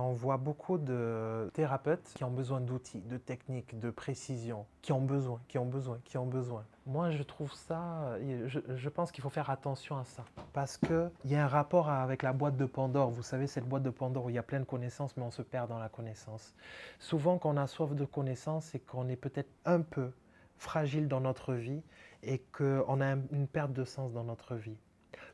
on voit beaucoup de thérapeutes qui ont besoin d'outils, de techniques, de précision, qui ont besoin. Moi, je trouve ça, je pense qu'il faut faire attention à ça. Parce qu'il y a un rapport avec la boîte de Pandore. Vous savez, cette boîte de Pandore où il y a plein de connaissances, mais on se perd dans la connaissance. Souvent, quand on a soif de connaissances, c'est qu'on est peut-être un peu fragile dans notre vie et qu'on a une perte de sens dans notre vie.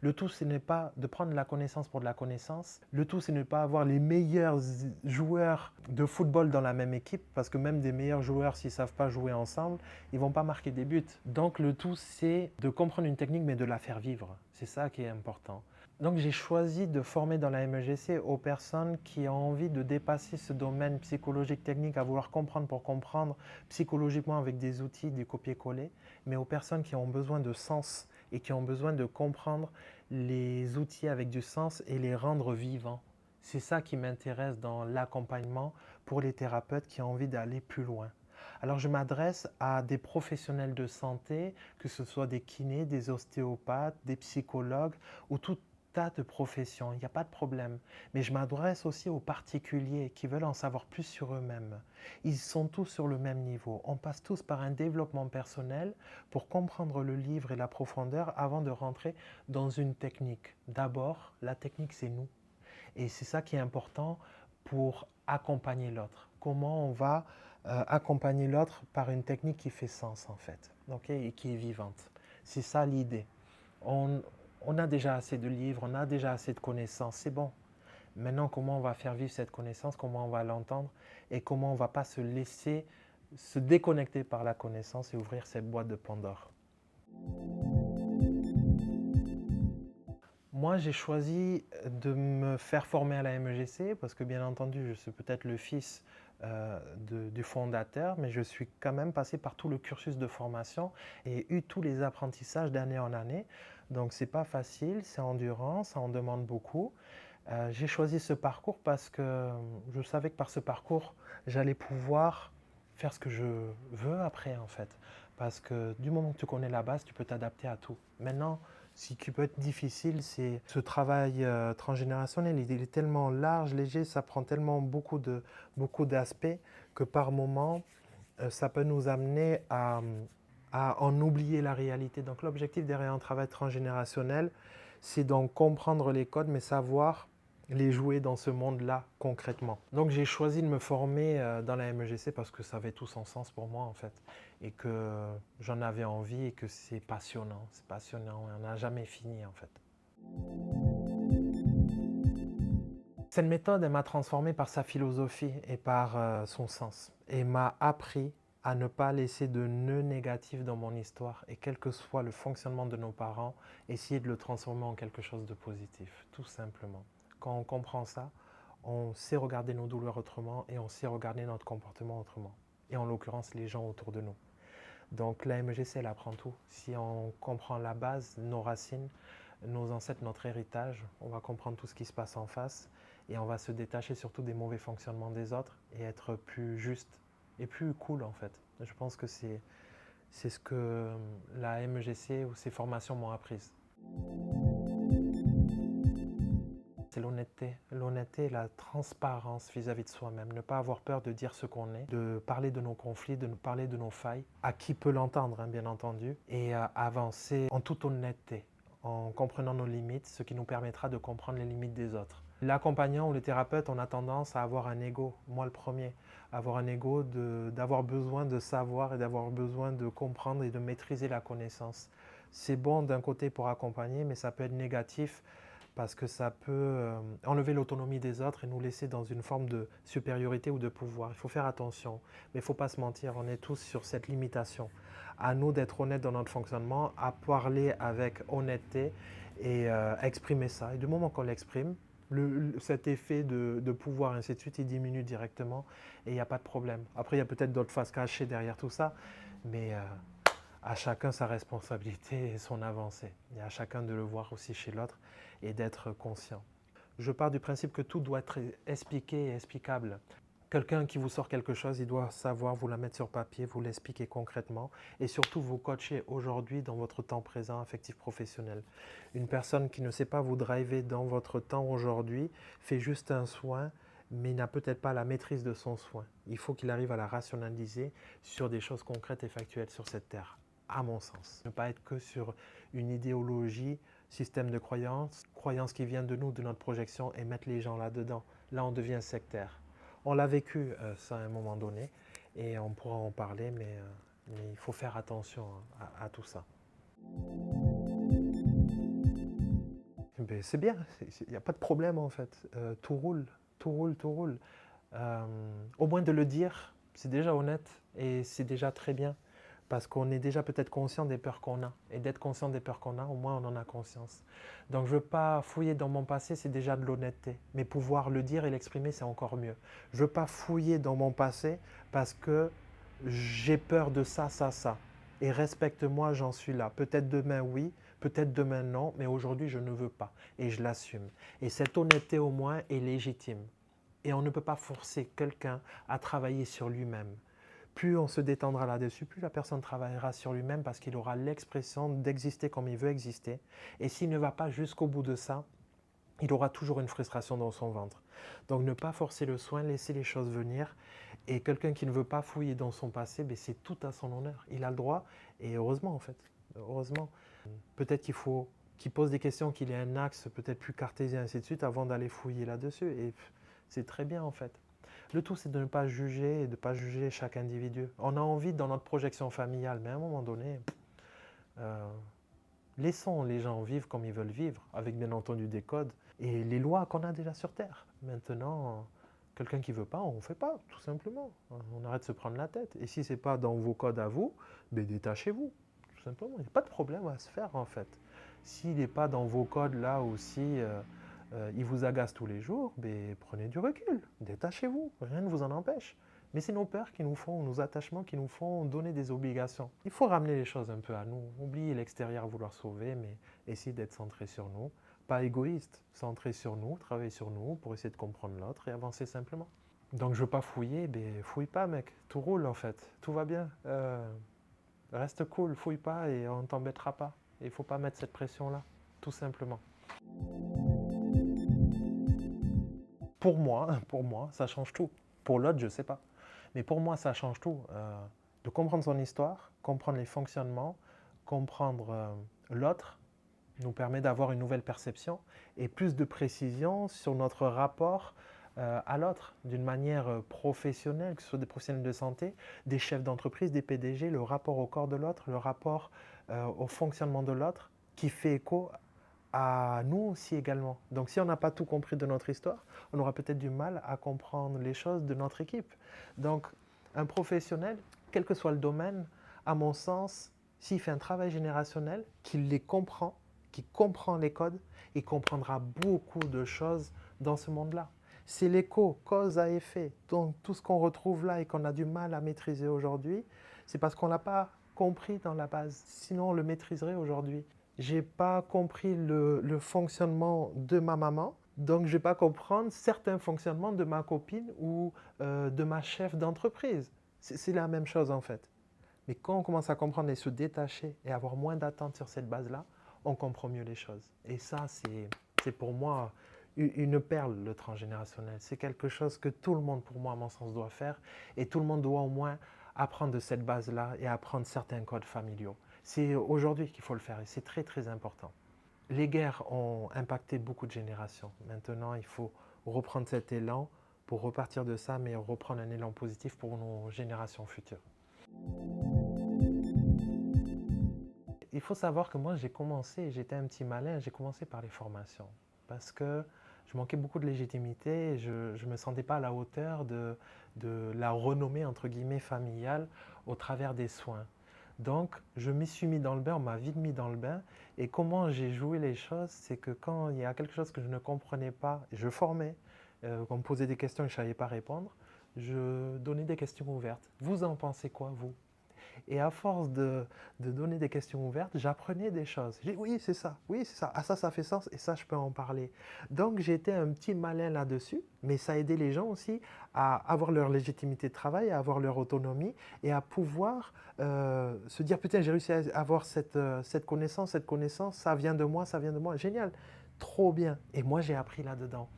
Le tout, ce n'est pas de prendre la connaissance pour de la connaissance. Le tout, ce n'est pas avoir les meilleurs joueurs de football dans la même équipe, parce que même des meilleurs joueurs, s'ils ne savent pas jouer ensemble, ils ne vont pas marquer des buts. Donc le tout, c'est de comprendre une technique, mais de la faire vivre. C'est ça qui est important. Donc j'ai choisi de former dans la MEGC aux personnes qui ont envie de dépasser ce domaine psychologique technique, à vouloir comprendre pour comprendre psychologiquement avec des outils, du copier-coller, mais aux personnes qui ont besoin de sens et qui ont besoin de comprendre les outils avec du sens et les rendre vivants. C'est ça qui m'intéresse dans l'accompagnement pour les thérapeutes qui ont envie d'aller plus loin. Alors je m'adresse à des professionnels de santé, que ce soit des kinés, des ostéopathes, des psychologues ou tout tas de professions, il n'y a pas de problème. Mais je m'adresse aussi aux particuliers qui veulent en savoir plus sur eux-mêmes. Ils sont tous sur le même niveau. On passe tous par un développement personnel pour comprendre le livre et la profondeur avant de rentrer dans une technique. D'abord, la technique, c'est nous. Et c'est ça qui est important pour accompagner l'autre. Comment on va accompagner l'autre par une technique qui fait sens en fait, okay, et qui est vivante. C'est ça l'idée. On a déjà assez de livres, on a déjà assez de connaissances, c'est bon. Maintenant, comment on va faire vivre cette connaissance, comment on va l'entendre et comment on ne va pas se laisser se déconnecter par la connaissance et ouvrir cette boîte de Pandore. Moi, j'ai choisi de me faire former à la MEGC parce que, bien entendu, je suis peut-être le fils du fondateur, mais je suis quand même passé par tout le cursus de formation et eu tous les apprentissages d'année en année. Donc, ce n'est pas facile, c'est endurant, ça en demande beaucoup. J'ai choisi ce parcours parce que je savais que par ce parcours, j'allais pouvoir faire ce que je veux après, en fait. Parce que du moment que tu connais la base, tu peux t'adapter à tout. Maintenant, ce qui peut être difficile, c'est ce travail transgénérationnel. Il est tellement large, léger, ça prend tellement beaucoup d'aspects que par moment, ça peut nous amener à en oublier la réalité. Donc l'objectif derrière un travail transgénérationnel, c'est donc comprendre les codes, mais savoir les jouer dans ce monde-là concrètement. Donc j'ai choisi de me former dans la MEGC parce que ça avait tout son sens pour moi en fait et que j'en avais envie et que c'est passionnant et on n'a jamais fini en fait. Cette méthode, elle m'a transformé par sa philosophie et par son sens et m'a appris à ne pas laisser de nœuds négatifs dans mon histoire et quel que soit le fonctionnement de nos parents, essayer de le transformer en quelque chose de positif, tout simplement. Quand on comprend ça, on sait regarder nos douleurs autrement et on sait regarder notre comportement autrement. Et en l'occurrence, les gens autour de nous. Donc la MEGC, elle apprend tout. Si on comprend la base, nos racines, nos ancêtres, notre héritage, on va comprendre tout ce qui se passe en face et on va se détacher surtout des mauvais fonctionnements des autres et être plus juste et plus cool en fait. Je pense que c'est ce que la MEGC ou ces formations m'ont appris. C'est l'honnêteté et la transparence vis-à-vis de soi-même. Ne pas avoir peur de dire ce qu'on est, de parler de nos conflits, de nous parler de nos failles, à qui peut l'entendre, hein, bien entendu, et avancer en toute honnêteté, en comprenant nos limites, ce qui nous permettra de comprendre les limites des autres. L'accompagnant ou le thérapeute, on a tendance à avoir un ego, moi le premier, avoir un ego d'avoir besoin de savoir et d'avoir besoin de comprendre et de maîtriser la connaissance. C'est bon d'un côté pour accompagner, mais ça peut être négatif parce que ça peut enlever l'autonomie des autres et nous laisser dans une forme de supériorité ou de pouvoir. Il faut faire attention, mais il ne faut pas se mentir, on est tous sur cette limitation. À nous d'être honnêtes dans notre fonctionnement, à parler avec honnêteté et à exprimer ça. Et du moment qu'on l'exprime, cet effet de pouvoir, ainsi de suite, il diminue directement et il n'y a pas de problème. Après, il y a peut-être d'autres faces cachées derrière tout ça, mais à chacun sa responsabilité et son avancée. Et à chacun de le voir aussi chez l'autre et d'être conscient. Je pars du principe que tout doit être expliqué et explicable. Quelqu'un qui vous sort quelque chose, il doit savoir vous la mettre sur papier, vous l'expliquer concrètement et surtout vous coacher aujourd'hui dans votre temps présent affectif professionnel. Une personne qui ne sait pas vous driver dans votre temps aujourd'hui fait juste un soin mais il n'a peut-être pas la maîtrise de son soin. Il faut qu'il arrive à la rationaliser sur des choses concrètes et factuelles sur cette terre, à mon sens. Ne pas être que sur une idéologie, système de croyances qui viennent de nous, de notre projection, et mettre les gens là-dedans. Là, on devient sectaire. On l'a vécu, ça, à un moment donné, et on pourra en parler, mais il faut faire attention à tout ça. Ben, c'est bien, il n'y a pas de problème en fait. Tout roule, tout roule, tout roule. Au moins de le dire, c'est déjà honnête et c'est déjà très bien. Parce qu'on est déjà peut-être conscient des peurs qu'on a. Et d'être conscient des peurs qu'on a, au moins on en a conscience. Donc je ne veux pas fouiller dans mon passé, c'est déjà de l'honnêteté. Mais pouvoir le dire et l'exprimer, c'est encore mieux. Je ne veux pas fouiller dans mon passé parce que j'ai peur de ça, ça, ça. Et respecte-moi, j'en suis là. Peut-être demain oui, peut-être demain non, mais aujourd'hui je ne veux pas. Et je l'assume. Et cette honnêteté au moins est légitime. Et on ne peut pas forcer quelqu'un à travailler sur lui-même. Plus on se détendra là-dessus, plus la personne travaillera sur lui-même parce qu'il aura l'expression d'exister comme il veut exister. Et s'il ne va pas jusqu'au bout de ça, il aura toujours une frustration dans son ventre. Donc ne pas forcer le soin, laisser les choses venir. Et quelqu'un qui ne veut pas fouiller dans son passé, ben c'est tout à son honneur. Il a le droit, et heureusement en fait. Heureusement. Peut-être qu'il faut qu'il pose des questions, qu'il ait un axe peut-être plus cartésien, ainsi de suite, avant d'aller fouiller là-dessus. Et c'est très bien en fait. Le tout, c'est de ne pas juger et de ne pas juger chaque individu. On a envie dans notre projection familiale, mais à un moment donné, laissons les gens vivre comme ils veulent vivre, avec bien entendu des codes et les lois qu'on a déjà sur Terre. Maintenant, quelqu'un qui ne veut pas, on ne fait pas, tout simplement. On arrête de se prendre la tête. Et si ce n'est pas dans vos codes à vous, ben détachez-vous, tout simplement. Il n'y a pas de problème à se faire, en fait. S'il n'est pas dans vos codes là aussi, il vous agace tous les jours, ben, prenez du recul, détachez-vous, rien ne vous en empêche. Mais c'est nos peurs qui nous font, nos attachements qui nous font donner des obligations. Il faut ramener les choses un peu à nous, oublier l'extérieur, vouloir sauver, mais essayer d'être centré sur nous. Pas égoïste, centré sur nous, travailler sur nous pour essayer de comprendre l'autre et avancer simplement. Donc je veux pas fouiller, ben fouille pas mec, tout roule en fait, tout va bien. Reste cool, fouille pas et on ne t'embêtera pas. Il ne faut pas mettre cette pression-là, tout simplement. Pour moi, ça change tout. Pour l'autre, je ne sais pas. Mais pour moi, ça change tout. De comprendre son histoire, comprendre les fonctionnements, comprendre l'autre, nous permet d'avoir une nouvelle perception et plus de précision sur notre rapport à l'autre, d'une manière professionnelle, que ce soit des professionnels de santé, des chefs d'entreprise, des PDG, le rapport au corps de l'autre, le rapport au fonctionnement de l'autre, qui fait écho à nous aussi également. Donc si on n'a pas tout compris de notre histoire, on aura peut-être du mal à comprendre les choses de notre équipe. Donc un professionnel, quel que soit le domaine, à mon sens, s'il fait un travail générationnel, qu'il les comprend, qu'il comprend les codes, il comprendra beaucoup de choses dans ce monde-là. C'est l'écho, cause à effet. Donc tout ce qu'on retrouve là et qu'on a du mal à maîtriser aujourd'hui, c'est parce qu'on ne l'a pas compris dans la base. Sinon, on le maîtriserait aujourd'hui. Je n'ai pas compris le fonctionnement de ma maman, donc je ne vais pas comprendre certains fonctionnements de ma copine ou de ma chef d'entreprise. C'est la même chose en fait. Mais quand on commence à comprendre et se détacher et avoir moins d'attentes sur cette base-là, on comprend mieux les choses. Et ça, c'est pour moi une perle, le transgénérationnel. C'est quelque chose que tout le monde, pour moi, à mon sens, doit faire. Et tout le monde doit au moins apprendre de cette base-là et apprendre certains codes familiaux. C'est aujourd'hui qu'il faut le faire et c'est très, très important. Les guerres ont impacté beaucoup de générations. Maintenant, il faut reprendre cet élan pour repartir de ça, mais reprendre un élan positif pour nos générations futures. Il faut savoir que moi, j'étais un petit malin, j'ai commencé par les formations. Parce que je manquais beaucoup de légitimité et je ne me sentais pas à la hauteur de la renommée, entre guillemets, familiale au travers des soins. Donc, je m'y suis mis dans le bain, on m'a vite mis dans le bain. Et comment j'ai joué les choses, c'est que quand il y a quelque chose que je ne comprenais pas, je formais, on me posait des questions et je ne savais pas répondre, je donnais des questions ouvertes. Vous en pensez quoi, vous ? Et à force de donner des questions ouvertes, j'apprenais des choses. J'ai dit oui, c'est ça, ah ça fait sens et ça, je peux en parler. Donc j'étais un petit malin là-dessus, mais ça a aidé les gens aussi à avoir leur légitimité de travail, à avoir leur autonomie et à pouvoir se dire putain, j'ai réussi à avoir cette connaissance, ça vient de moi, génial. trop bien. Et moi, j'ai appris là-dedans.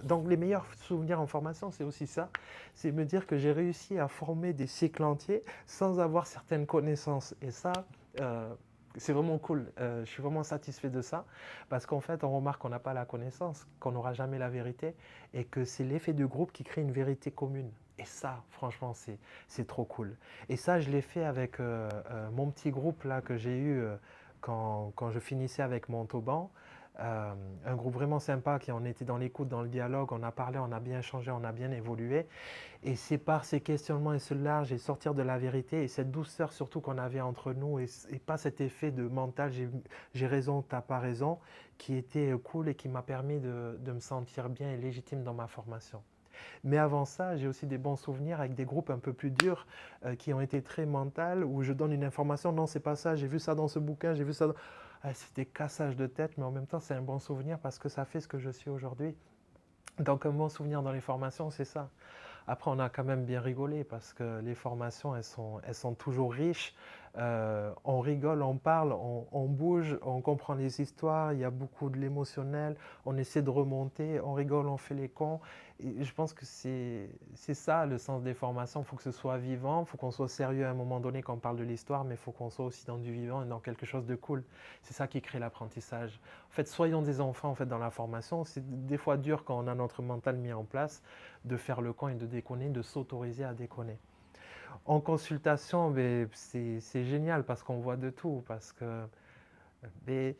Donc, les meilleurs souvenirs en formation, c'est aussi ça. C'est me dire que j'ai réussi à former des cycles entiers sans avoir certaines connaissances. Et ça, euh, c'est vraiment cool. Je suis vraiment satisfait de ça parce qu'en fait, on remarque qu'on n'a pas la connaissance, qu'on n'aura jamais la vérité et que c'est l'effet de groupe qui crée une vérité commune. Et ça, franchement, c'est trop cool. Et ça, je l'ai fait avec mon petit groupe là que j'ai eu quand je finissais avec mon Montauban. Euh, un groupe vraiment sympa qui en était dans l'écoute, dans le dialogue, on a parlé, on a bien changé, on a bien évolué. Et c'est par ces questionnements et ce large et sortir de la vérité et cette douceur surtout qu'on avait entre nous et pas cet effet de mental, j'ai raison, t'as pas raison, qui était cool et qui m'a permis de me sentir bien et légitime dans ma formation. Mais avant ça, j'ai aussi des bons souvenirs avec des groupes un peu plus durs qui ont été très mentaux, où je donne une information, non, c'est pas ça, j'ai vu ça dans ce bouquin, j'ai vu ça. Ah, c'était cassage de tête, mais en même temps, c'est un bon souvenir parce que ça fait ce que je suis aujourd'hui. Donc, un bon souvenir dans les formations, c'est ça. Après, on a quand même bien rigolé parce que les formations, elles sont toujours riches. On rigole, on parle, on bouge, on comprend les histoires, il y a beaucoup de l'émotionnel, on essaie de remonter, on rigole, on fait les cons. Et je pense que c'est ça le sens des formations. Il faut que ce soit vivant, il faut qu'on soit sérieux à un moment donné quand on parle de l'histoire, mais il faut qu'on soit aussi dans du vivant et dans quelque chose de cool. C'est ça qui crée l'apprentissage. En fait, soyons des enfants en fait, dans la formation. C'est des fois dur quand on a notre mental mis en place de faire le con et de déconner, de s'autoriser à déconner. En consultation, ben, c'est génial parce qu'on voit de tout. Parce que, ben,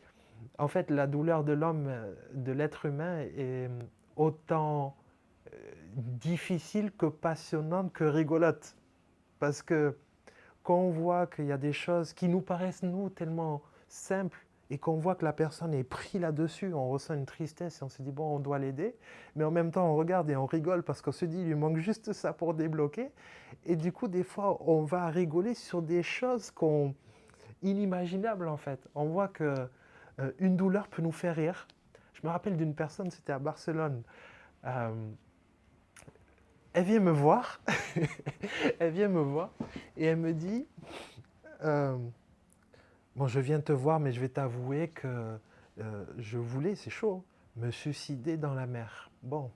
en fait, la douleur de l'homme, de l'être humain, est autant difficile que passionnante que rigolote. Parce que quand on voit qu'il y a des choses qui nous paraissent, nous, tellement simples, et qu'on voit que la personne est prise là-dessus, on ressent une tristesse et on se dit, bon, on doit l'aider, mais en même temps, on regarde et on rigole parce qu'on se dit, il lui manque juste ça pour débloquer. Et du coup, des fois, on va rigoler sur des choses inimaginables, en fait. On voit que une douleur peut nous faire rire. Je me rappelle d'une personne, c'était à Barcelone. Euh, Elle vient me voir, elle vient me voir et elle me dit, euh, bon, je viens te voir, mais je vais t'avouer que je voulais, c'est chaud, me suicider dans la mer. Bon,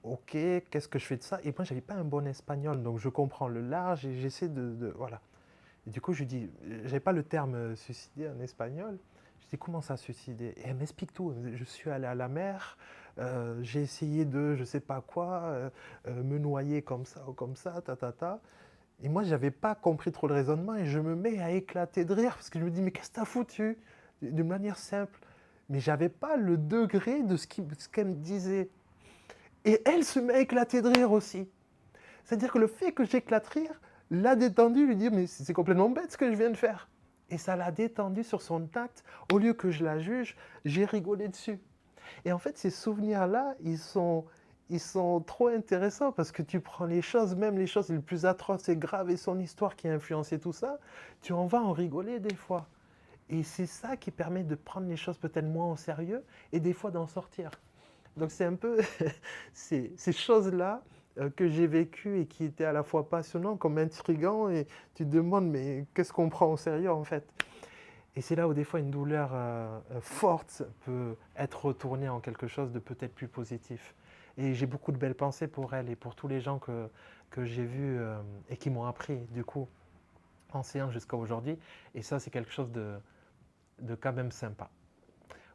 ok, qu'est-ce que je fais de ça? Et moi, j'avais pas un bon espagnol, donc je comprends le large et j'essaie voilà. Et du coup, je lui dis, j'avais pas le terme suicider en espagnol. Je dis, comment ça suicider? Et elle m'explique tout. Je suis allé à la mer, j'ai essayé de, je sais pas quoi, me noyer comme ça ou comme ça, ta ta ta. Et moi, j'avais pas compris trop le raisonnement et je me mets à éclater de rire parce que je me dis, mais qu'est-ce que t'as foutu? D'une manière simple. Mais j'avais pas le degré de ce qu'elle me disait. Et elle se met à éclater de rire aussi. C'est-à-dire que le fait que j'éclate rire l'a détendu, lui dire, mais c'est complètement bête ce que je viens de faire. Et ça l'a détendu sur son tact. Au lieu que je la juge, j'ai rigolé dessus. Et en fait, ces souvenirs-là, ils sont trop intéressants parce que tu prends les choses, même les choses les plus atroces et graves et son histoire qui a influencé tout ça, tu en vas en rigoler des fois. Et c'est ça qui permet de prendre les choses peut-être moins au sérieux et des fois d'en sortir. Donc c'est un peu ces choses-là que j'ai vécues et qui étaient à la fois passionnants comme intrigants et tu te demandes mais qu'est-ce qu'on prend au sérieux en fait. Et c'est là où des fois une douleur forte peut être retournée en quelque chose de peut-être plus positif. Et j'ai beaucoup de belles pensées pour elle et pour tous les gens que j'ai vus et qui m'ont appris du coup en séance jusqu'à aujourd'hui. Et ça c'est quelque chose de quand même sympa.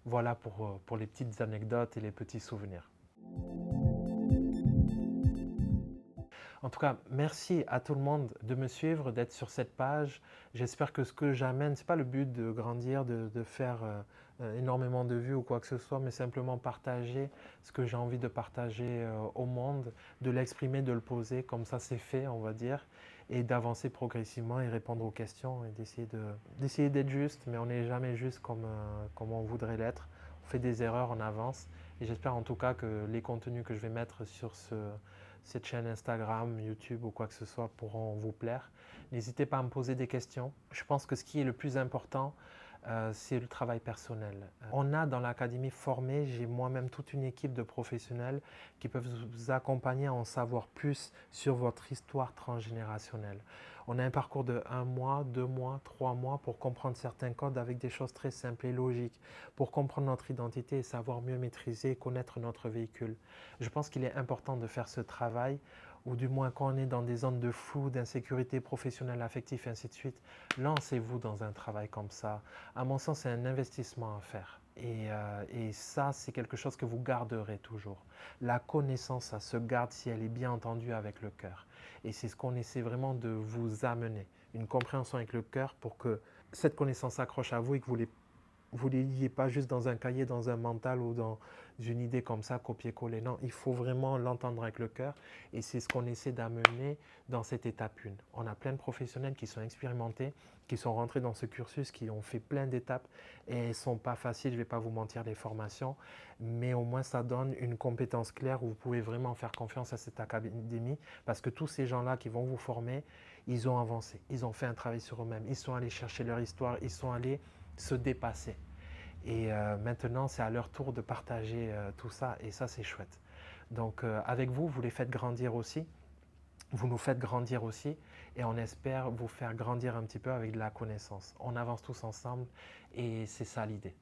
Voilà pour les petites anecdotes et les petits souvenirs. En tout cas, merci à tout le monde de me suivre, d'être sur cette page. J'espère que ce que j'amène, ce n'est pas le but de grandir, de faire énormément de vues ou quoi que ce soit, mais simplement partager ce que j'ai envie de partager au monde, de l'exprimer, de le poser, comme ça c'est fait, on va dire, et d'avancer progressivement et répondre aux questions et d'essayer d'être juste, mais on n'est jamais juste comme on voudrait l'être. On fait des erreurs, on avance, et j'espère en tout cas que les contenus que je vais mettre sur cette chaîne Instagram, YouTube ou quoi que ce soit pourront vous plaire. N'hésitez pas à me poser des questions. Je pense que ce qui est le plus important, c'est le travail personnel. On a dans l'académie formé, j'ai moi-même toute une équipe de professionnels qui peuvent vous accompagner à en savoir plus sur votre histoire transgénérationnelle. On a un parcours de 1 mois, 2 mois, 3 mois pour comprendre certains codes avec des choses très simples et logiques, pour comprendre notre identité et savoir mieux maîtriser et connaître notre véhicule. Je pense qu'il est important de faire ce travail, ou du moins quand on est dans des zones de flou, d'insécurité professionnelle, affective, et ainsi de suite, lancez-vous dans un travail comme ça. À mon sens, c'est un investissement à faire. Et ça, c'est quelque chose que vous garderez toujours. La connaissance, ça se garde si elle est bien entendue avec le cœur. Et c'est ce qu'on essaie vraiment de vous amener. Une compréhension avec le cœur pour que cette connaissance s'accroche à vous et que vous ne l'ayez pas juste dans un cahier, dans un mental ou dans une idée comme ça, copier-coller. Non, il faut vraiment l'entendre avec le cœur et c'est ce qu'on essaie d'amener dans cette étape 1. On a plein de professionnels qui sont expérimentés, qui sont rentrés dans ce cursus, qui ont fait plein d'étapes et elles ne sont pas faciles, je ne vais pas vous mentir, les formations, mais au moins ça donne une compétence claire où vous pouvez vraiment faire confiance à cette académie parce que tous ces gens-là qui vont vous former, ils ont avancé, ils ont fait un travail sur eux-mêmes, ils sont allés chercher leur histoire, ils sont allés se dépasser. Et maintenant, c'est à leur tour de partager tout ça, et ça, c'est chouette. Donc, avec vous, vous les faites grandir aussi, vous nous faites grandir aussi, et on espère vous faire grandir un petit peu avec de la connaissance. On avance tous ensemble, et c'est ça l'idée.